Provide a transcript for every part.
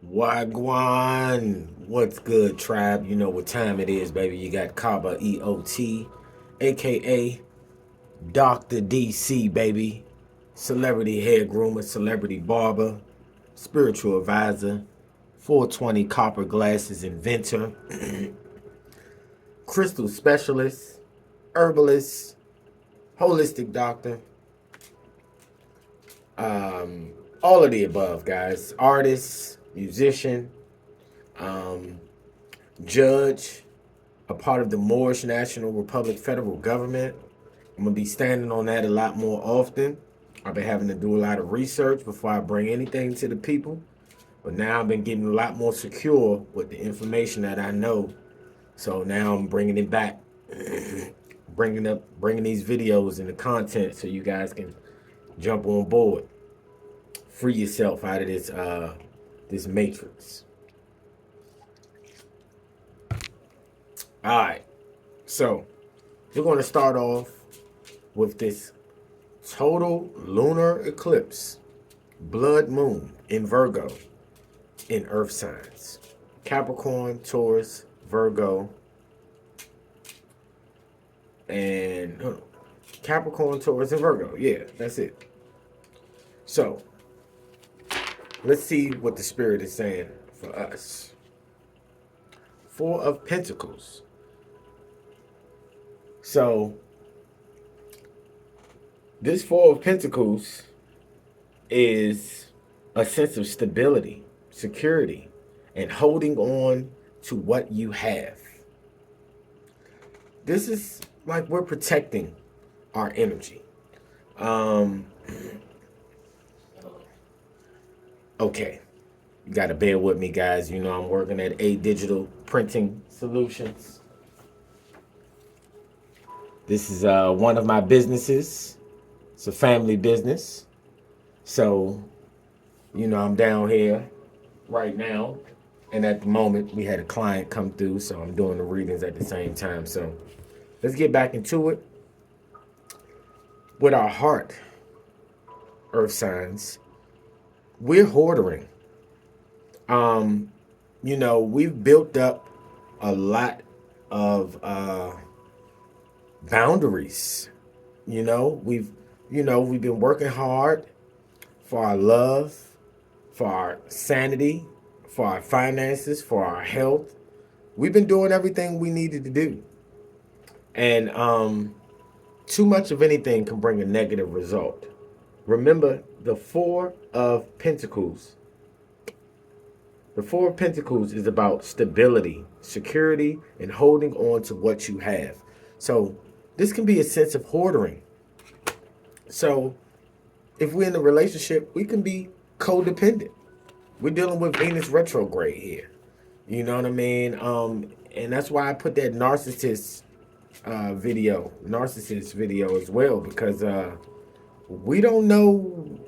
Wagwan, what's good, tribe? You know what time it is, baby. You got Kaba EOT, aka Dr. DC, baby. Celebrity hair groomer, celebrity barber, spiritual advisor, 420 copper glasses inventor, crystal specialist, herbalist, holistic doctor, all of the above, guys. Artist, musician, um, judge, a part of the Moorish National Republic federal government. I'm going to be standing on that a lot more often. I've been having to do a lot of research before I bring anything to the people. But now I've been getting a lot more secure with the information that I know. So now I'm bringing it back, bringing these videos and the content so you guys can jump on board, free yourself out of this matrix. All right, so we're going to start off with this total lunar eclipse, blood moon in Virgo, in earth signs. Capricorn, Taurus, Virgo, and Capricorn, Taurus, and Virgo. Yeah, that's it. So, let's see what the spirit is saying for us. Four of Pentacles. So, this Four of Pentacles is a sense of stability, security, and holding on to what you have. This is like we're protecting our energy. Okay, you got to bear with me, guys. You know I'm working at A Digital Printing Solutions. This is one of my businesses. It's a family business. So, you know, I'm down here right now. And at the moment, we had a client come through. So I'm doing the readings at the same time. So let's get back into it. With our heart, earth signs, we're hoarding. You know, we've built up a lot of boundaries. We've been working hard for our love, for our sanity, for our finances, for our health. We've been doing everything we needed to do. And too much of anything can bring a negative result. Remember the Four of Pentacles. The Four of Pentacles is about stability, security, and holding on to what you have. So this can be a sense of hoarding. So if we're in a relationship, we can be codependent. We're dealing with Venus retrograde here. You know what I mean? And that's why I put that narcissist video as well, because we don't know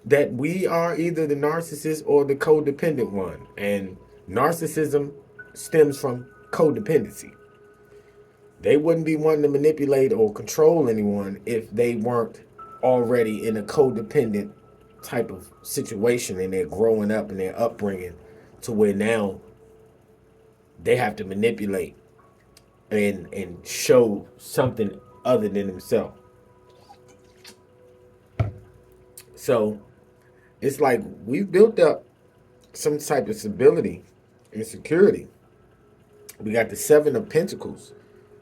that we are either the narcissist or the codependent one. And narcissism stems from codependency. They wouldn't be wanting to manipulate or control anyone if they weren't already in a codependent type of situation and they're growing up and their upbringing to where now they have to manipulate and show something other than themselves. So it's like we've built up some type of stability and security. We got the Seven of Pentacles.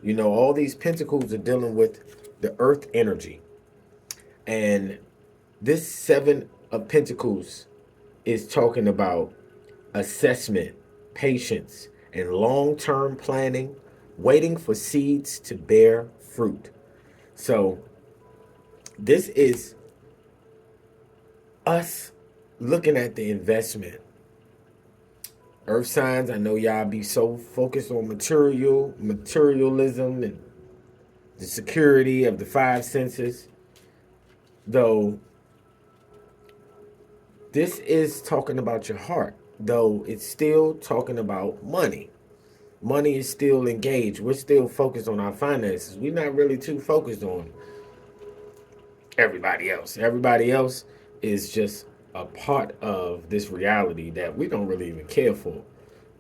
You know, all these pentacles are dealing with the earth energy. And this Seven of Pentacles is talking about assessment, patience, and long-term planning, waiting for seeds to bear fruit. So this is us looking at the investment. Earth signs, I know y'all be so focused on materialism and the security of the five senses. Though this is talking about your heart, though it's still talking about money. Money is still engaged. We're still focused on our finances. We're not really too focused on everybody else. Everybody else is just a part of this reality that we don't really even care for.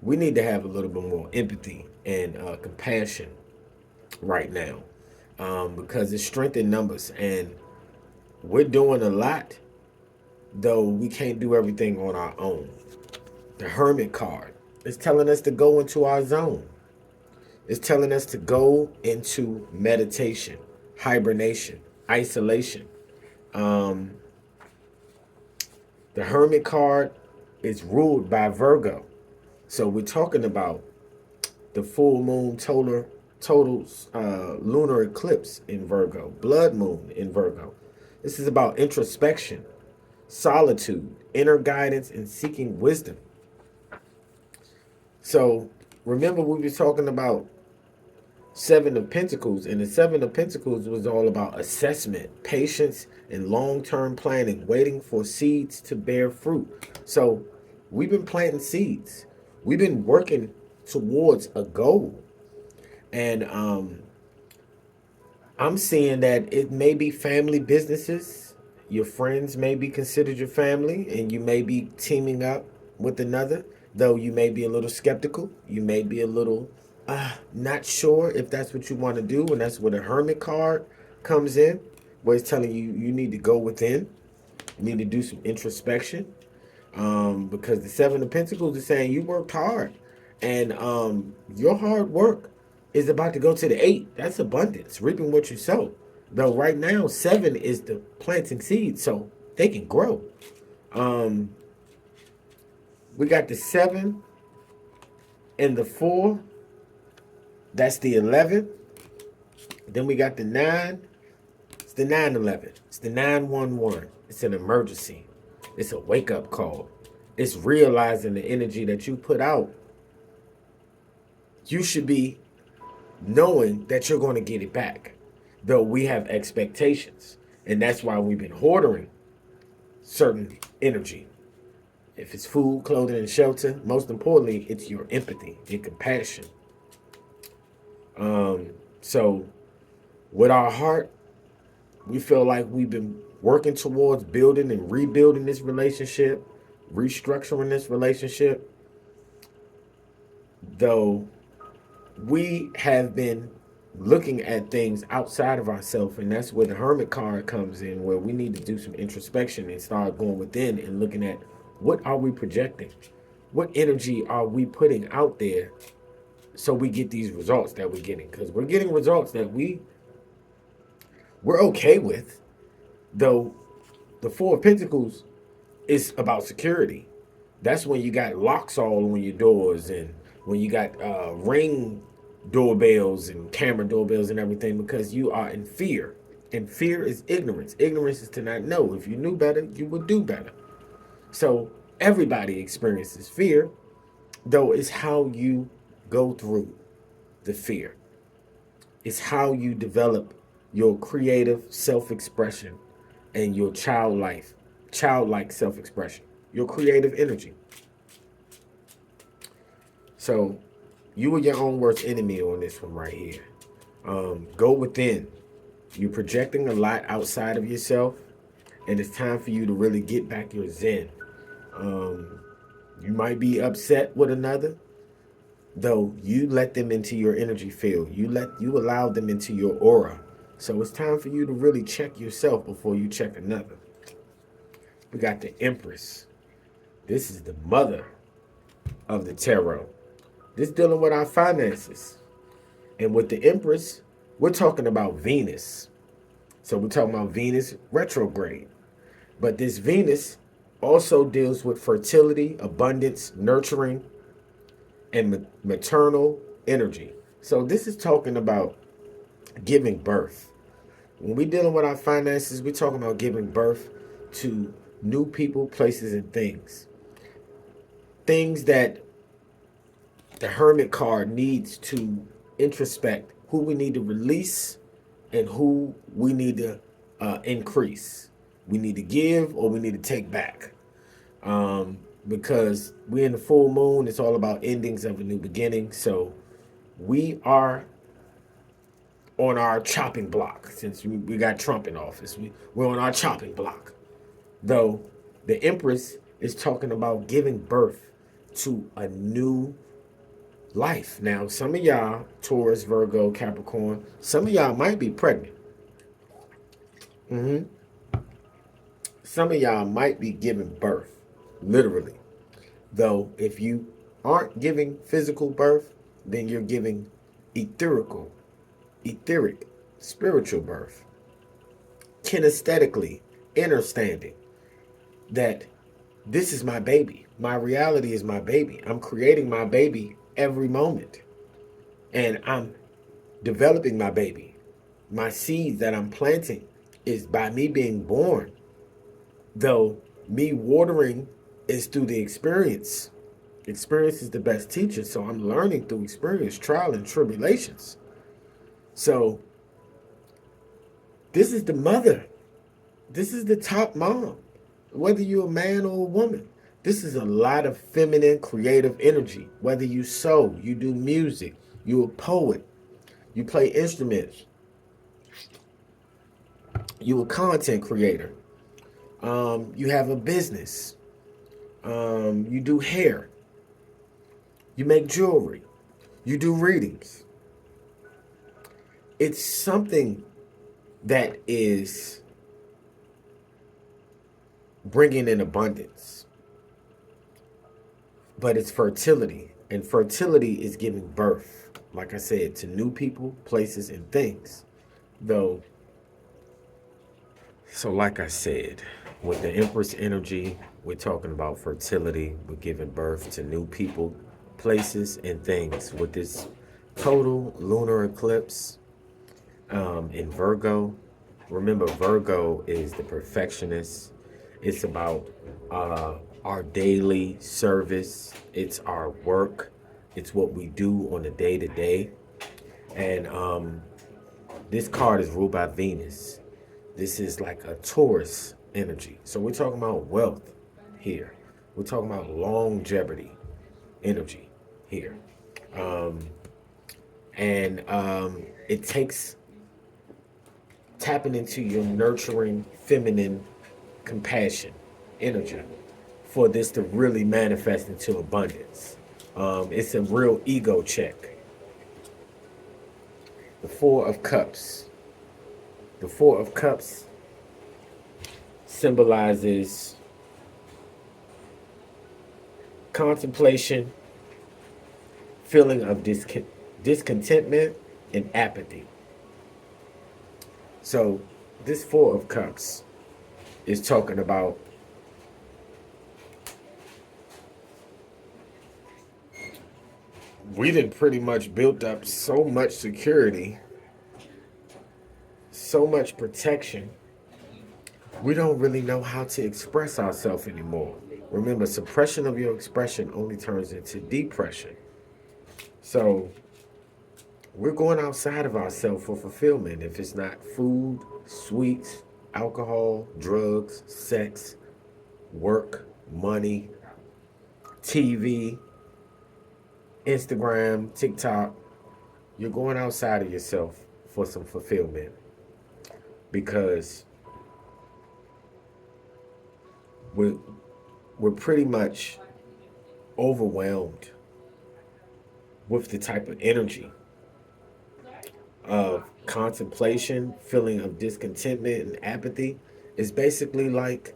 We need to have a little bit more empathy and compassion right now, because it's strength in numbers, and we're doing a lot, though we can't do everything on our own. The Hermit card is telling us to go into our zone. It's telling us to go into meditation, hibernation, isolation. Um, the Hermit card is ruled by Virgo. So we're talking about the full moon total lunar eclipse in Virgo, blood moon in Virgo. This is about introspection, solitude, inner guidance, and seeking wisdom. So remember, we were talking about Seven of Pentacles, and the Seven of Pentacles was all about assessment, patience, and long-term planning, waiting for seeds to bear fruit. So we've been planting seeds. We've been working towards a goal. And I'm seeing that it may be family businesses. Your friends may be considered your family, and you may be teaming up with another, though you may be a little skeptical. You may be a little not sure if that's what you want to do, and that's where the Hermit card comes in, where it's telling you you need to go within. You need to do some introspection, because the Seven of Pentacles is saying you worked hard, and your hard work is about to go to the eight. That's abundance, reaping what you sow. Though right now, seven is the planting seeds, so they can grow. Um, we got the seven and the four. That's the 11. Then we got the 9. It's the 911. It's the 911. It's an emergency. It's a wake-up call. It's realizing the energy that you put out. You should be knowing that you're going to get it back, though we have expectations. And that's why we've been hoarding certain energy. If it's food, clothing, and shelter, most importantly, it's your empathy, your compassion. So with our heart, we feel like we've been working towards building and rebuilding this relationship, restructuring this relationship, though we have been looking at things outside of ourselves, and that's where the Hermit card comes in, where we need to do some introspection and start going within and looking at what are we projecting, what energy are we putting out there, so we get these results that we're getting, because we're getting results that we're okay with, though the Four of Pentacles is about security. That's when you got locks all on your doors, and when you got ring doorbells and camera doorbells and everything, because you are in fear. And fear is ignorance. Ignorance is to not know. If you knew better, you would do better. So everybody experiences fear, though it's how you go through the fear. It's how you develop your creative self-expression and your childlike self-expression, your creative energy. So you are your own worst enemy on this one right here. Go within. You're projecting a lot outside of yourself, and it's time for you to really get back your zen. You might be upset with another, though you let them into your energy field. You allow them into your aura. So it's time for you to really check yourself before you check another. We got the Empress. This is the mother of the tarot. This dealing with our finances. And with the Empress, we're talking about Venus. So we're talking about Venus retrograde. But this Venus also deals with fertility, abundance, nurturing, and maternal energy. So this is talking about giving birth. When we're dealing with our finances, we're talking about giving birth to new people, places, and things. Things that the Hermit card needs to introspect, who we need to release and who we need to increase. We need to give or we need to take back. Because we're in the full moon, it's all about endings of a new beginning. So we are on our chopping block. Since we got Trump in office, we're on our chopping block. Though The Empress is talking about giving birth to a new life. Now, some of y'all, Taurus, Virgo, Capricorn, some of y'all might be pregnant. Mm-hmm. Some of y'all might be giving birth, literally. Though, if you aren't giving physical birth, then you're giving etheric, spiritual birth. Kinesthetically, understanding that this is my baby. My reality is my baby. I'm creating my baby every moment. And I'm developing my baby. My seeds that I'm planting is by me being born. Though me watering is through the experience. Experience is the best teacher. So I'm learning through experience, trial and tribulations. So this is the mother. This is the top mom. Whether you're a man or a woman. This is a lot of feminine creative energy. Whether you sew, you do music, you're a poet, you play instruments, you're a content creator, you have a business, you do hair, you make jewelry, you do readings. It's something that is bringing in abundance, but it's fertility, and fertility is giving birth, like I said, to new people, places, and things. Though, so like I said, with the Empress energy, we're talking about fertility, we're giving birth to new people, places, and things. With this total lunar eclipse in Virgo, remember Virgo is the perfectionist. It's about our daily service. It's our work. It's what we do on a day to day. And this card is ruled by Venus. This is like a Taurus energy. So we're talking about wealth here. We're talking about longevity energy here. And it takes tapping into your nurturing feminine compassion energy for this to really manifest into abundance. It's a real ego check. The Four of Cups. The Four of Cups symbolizes contemplation, feeling of discontentment, and apathy. So this Four of Cups is talking about we done pretty much built up so much security, so much protection. We don't really know how to express ourselves anymore. Remember, suppression of your expression only turns into depression. So we're going outside of ourselves for fulfillment. If it's not food, sweets, alcohol, drugs, sex, work, money, TV, Instagram, TikTok, you're going outside of yourself for some fulfillment, because we're pretty much overwhelmed with the type of energy of contemplation, feeling of discontentment and apathy. It's basically like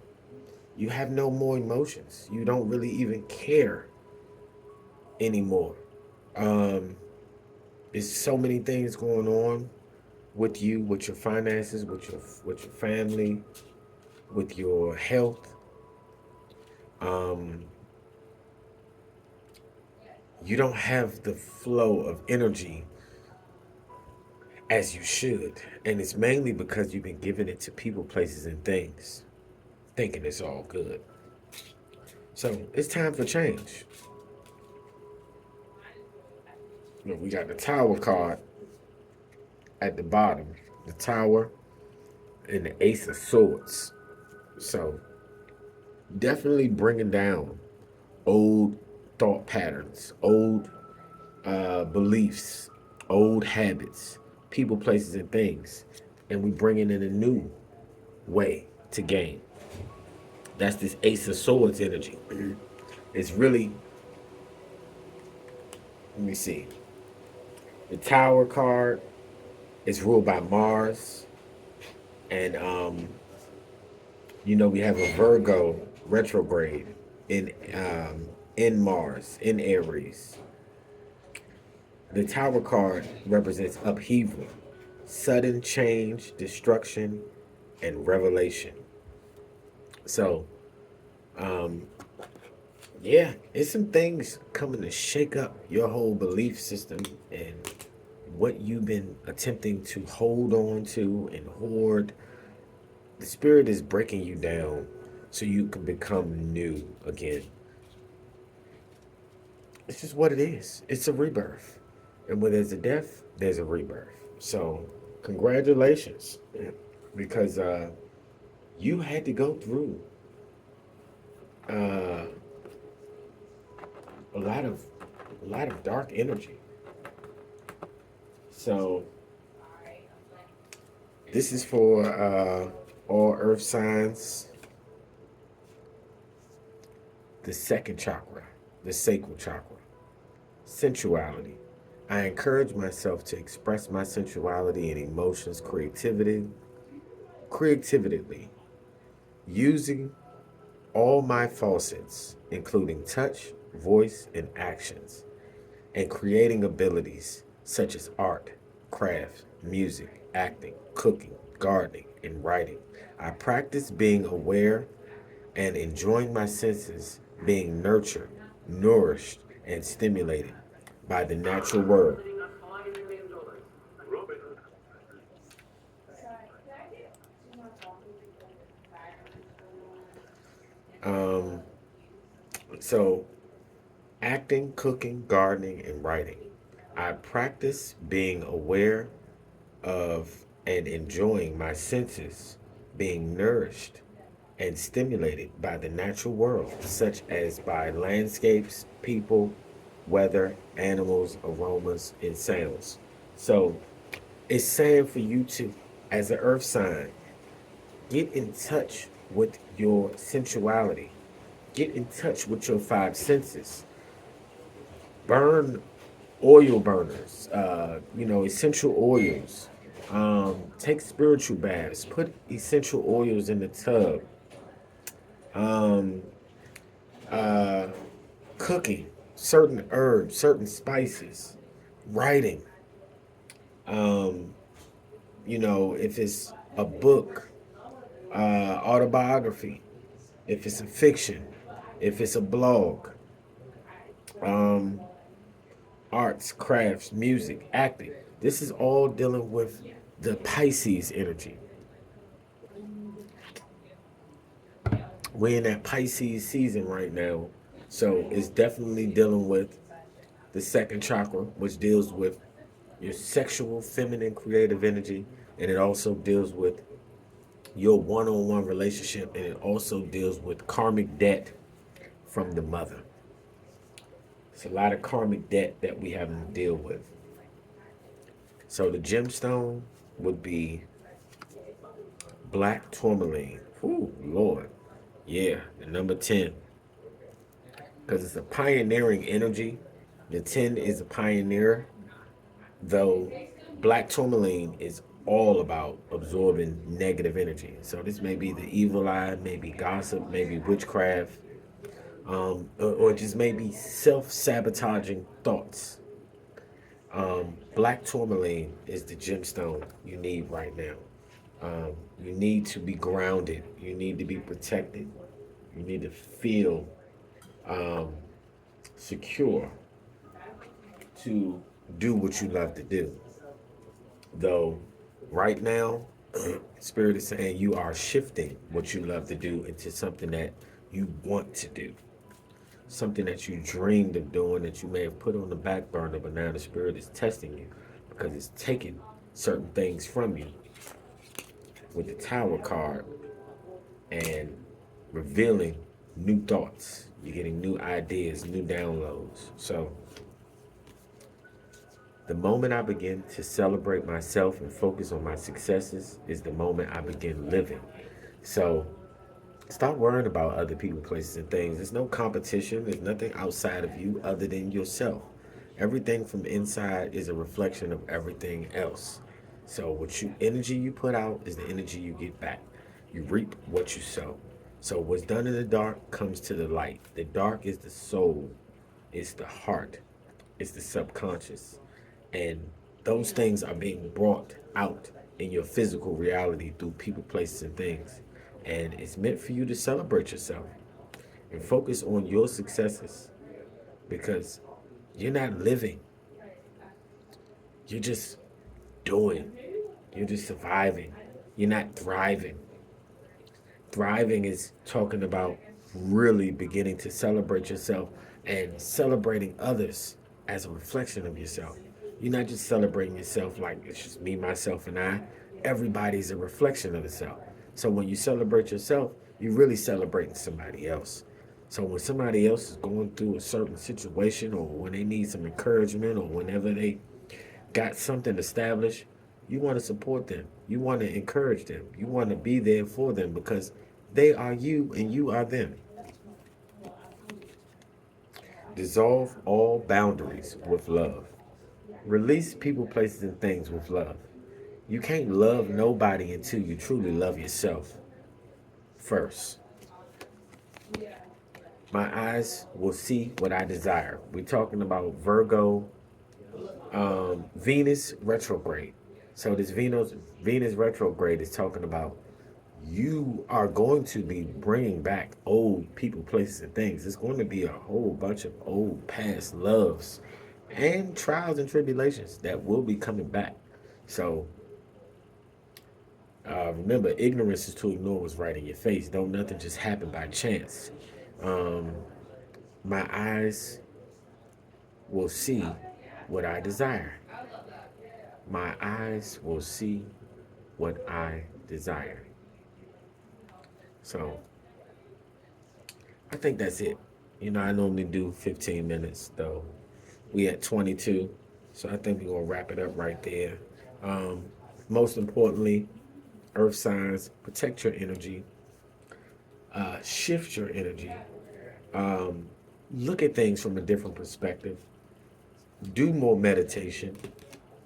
you have no more emotions. You don't really even care anymore. There's so many things going on with you, with your finances, with your family, with your health. You don't have the flow of energy as you should, and it's mainly because you've been giving it to people, places, and things, thinking it's all good. So it's time for change. Look, we got the Tower card at the bottom, the Tower and the Ace of Swords. So definitely bringing down old thought patterns, old beliefs, old habits, people, places, and things, and we bringing in a new way to gain. That's this Ace of Swords energy. It's really, let me see. The Tower card is ruled by Mars, and we have a Virgo retrograde in Mars in Aries. The Tower card represents upheaval, sudden change, destruction, and revelation. So, yeah, it's some things coming to shake up your whole belief system and what you've been attempting to hold on to and hoard. The spirit is breaking you down so you can become new again. It's just what it is. It's a rebirth. And when there's a death, there's a rebirth. So, congratulations. Because you had to go through uh, a lot of dark energy. So this is for all earth signs. The second chakra, the sacral chakra, sensuality. I encourage myself to express my sensuality and emotions creatively, using all my faucets, including touch, voice, and actions, and creating abilities such as art, craft, music, acting, cooking, gardening, and writing. I practice being aware and enjoying my senses, being nurtured, nourished, and stimulated by the natural world. Um, so, acting, cooking, gardening, and writing. I practice being aware of and enjoying my senses, being nourished and stimulated by the natural world, such as by landscapes, people, weather, animals, aromas, and sounds. So it's saying for you to, as an earth sign, get in touch with your sensuality, get in touch with your five senses, burn oil burners, essential oils. Take spiritual baths. Put essential oils in the tub. Um, uh, Cooking certain herbs, certain spices, writing. Um, if it's a book, autobiography, if it's a fiction, if it's a blog, um, arts, crafts, music, acting. This is all dealing with the Pisces energy. We're in that Pisces season right now. So it's definitely dealing with the second chakra, which deals with your sexual, feminine, creative energy. And it also deals with your one on one relationship. And it also deals with karmic debt from the mother. It's a lot of karmic debt that we have to deal with. So the gemstone would be black tourmaline. Ooh, Lord. Yeah, the number 10. Because it's a pioneering energy. The 10 is a pioneer, though black tourmaline is all about absorbing negative energy. So this may be the evil eye, maybe gossip, maybe witchcraft, or just maybe self-sabotaging thoughts. Black tourmaline is the gemstone you need right now. You need to be grounded. You need to be protected. You need to feel um, secure to do what you love to do. Though, right now, Spirit is saying you are shifting what you love to do into something that you want to do. Something that you dreamed of doing that you may have put on the back burner, but now the Spirit is testing you because it's taking certain things from you with the Tower card and revealing new thoughts. You're getting new ideas, new downloads. So the moment I begin to celebrate myself and focus on my successes is the moment I begin living. So Stop worrying about other people, places, and things. There's no competition. There's nothing outside of you other than yourself. Everything from the inside is a reflection of everything else. So what you energy you put out is the energy you get back. You reap what you sow. So what's done in the dark comes to the light. The dark is the soul. It's the heart. It's the subconscious. And those things are being brought out in your physical reality through people, places, and things. And it's meant for you to celebrate yourself and focus on your successes because you're not living, you're just doing, you're just surviving, you're not thriving. Thriving is talking about really beginning to celebrate yourself and celebrating others as a reflection of yourself. You're not just celebrating yourself like it's just me, myself, and I. Everybody's a reflection of the self. So when you celebrate yourself, you're really celebrating somebody else. So when somebody else is going through a certain situation or when they need some encouragement or whenever they got something established, you want to support them. You want to encourage them. You want to be there for them because they are you and you are them. Dissolve all boundaries with love. Release people, places, and things with love. You can't love nobody until you truly love yourself first. My eyes will see what I desire. We're talking about Virgo, Venus retrograde. So this Venus retrograde is talking about you are going to be bringing back old people, places, and things. It's going to be a whole bunch of old past loves and trials and tribulations that will be coming back. So remember, ignorance is to ignore what's right in your face. Don't nothing just happen by chance. Um, my eyes will see what I desire. My eyes will see what I desire. So I think that's it. I normally do 15 minutes though. We at 22. So I think we're gonna wrap it up right there. Um, Most importantly, earth signs, protect your energy, shift your energy, um, look at things from a different perspective, do more meditation,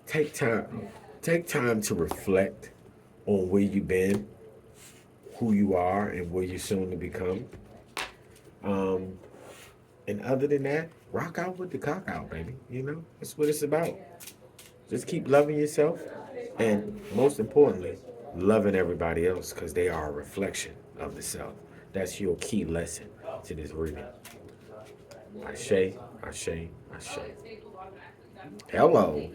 take time, take time to reflect on where you've been, who you are, and where you're soon to become. Um, and other than that, rock out with the cock out, baby. That's what it's about. Just keep loving yourself, and most importantly, loving everybody else because they are a reflection of the self. That's your key lesson to this reading. Ashe, Ashe, Ashe. Hello.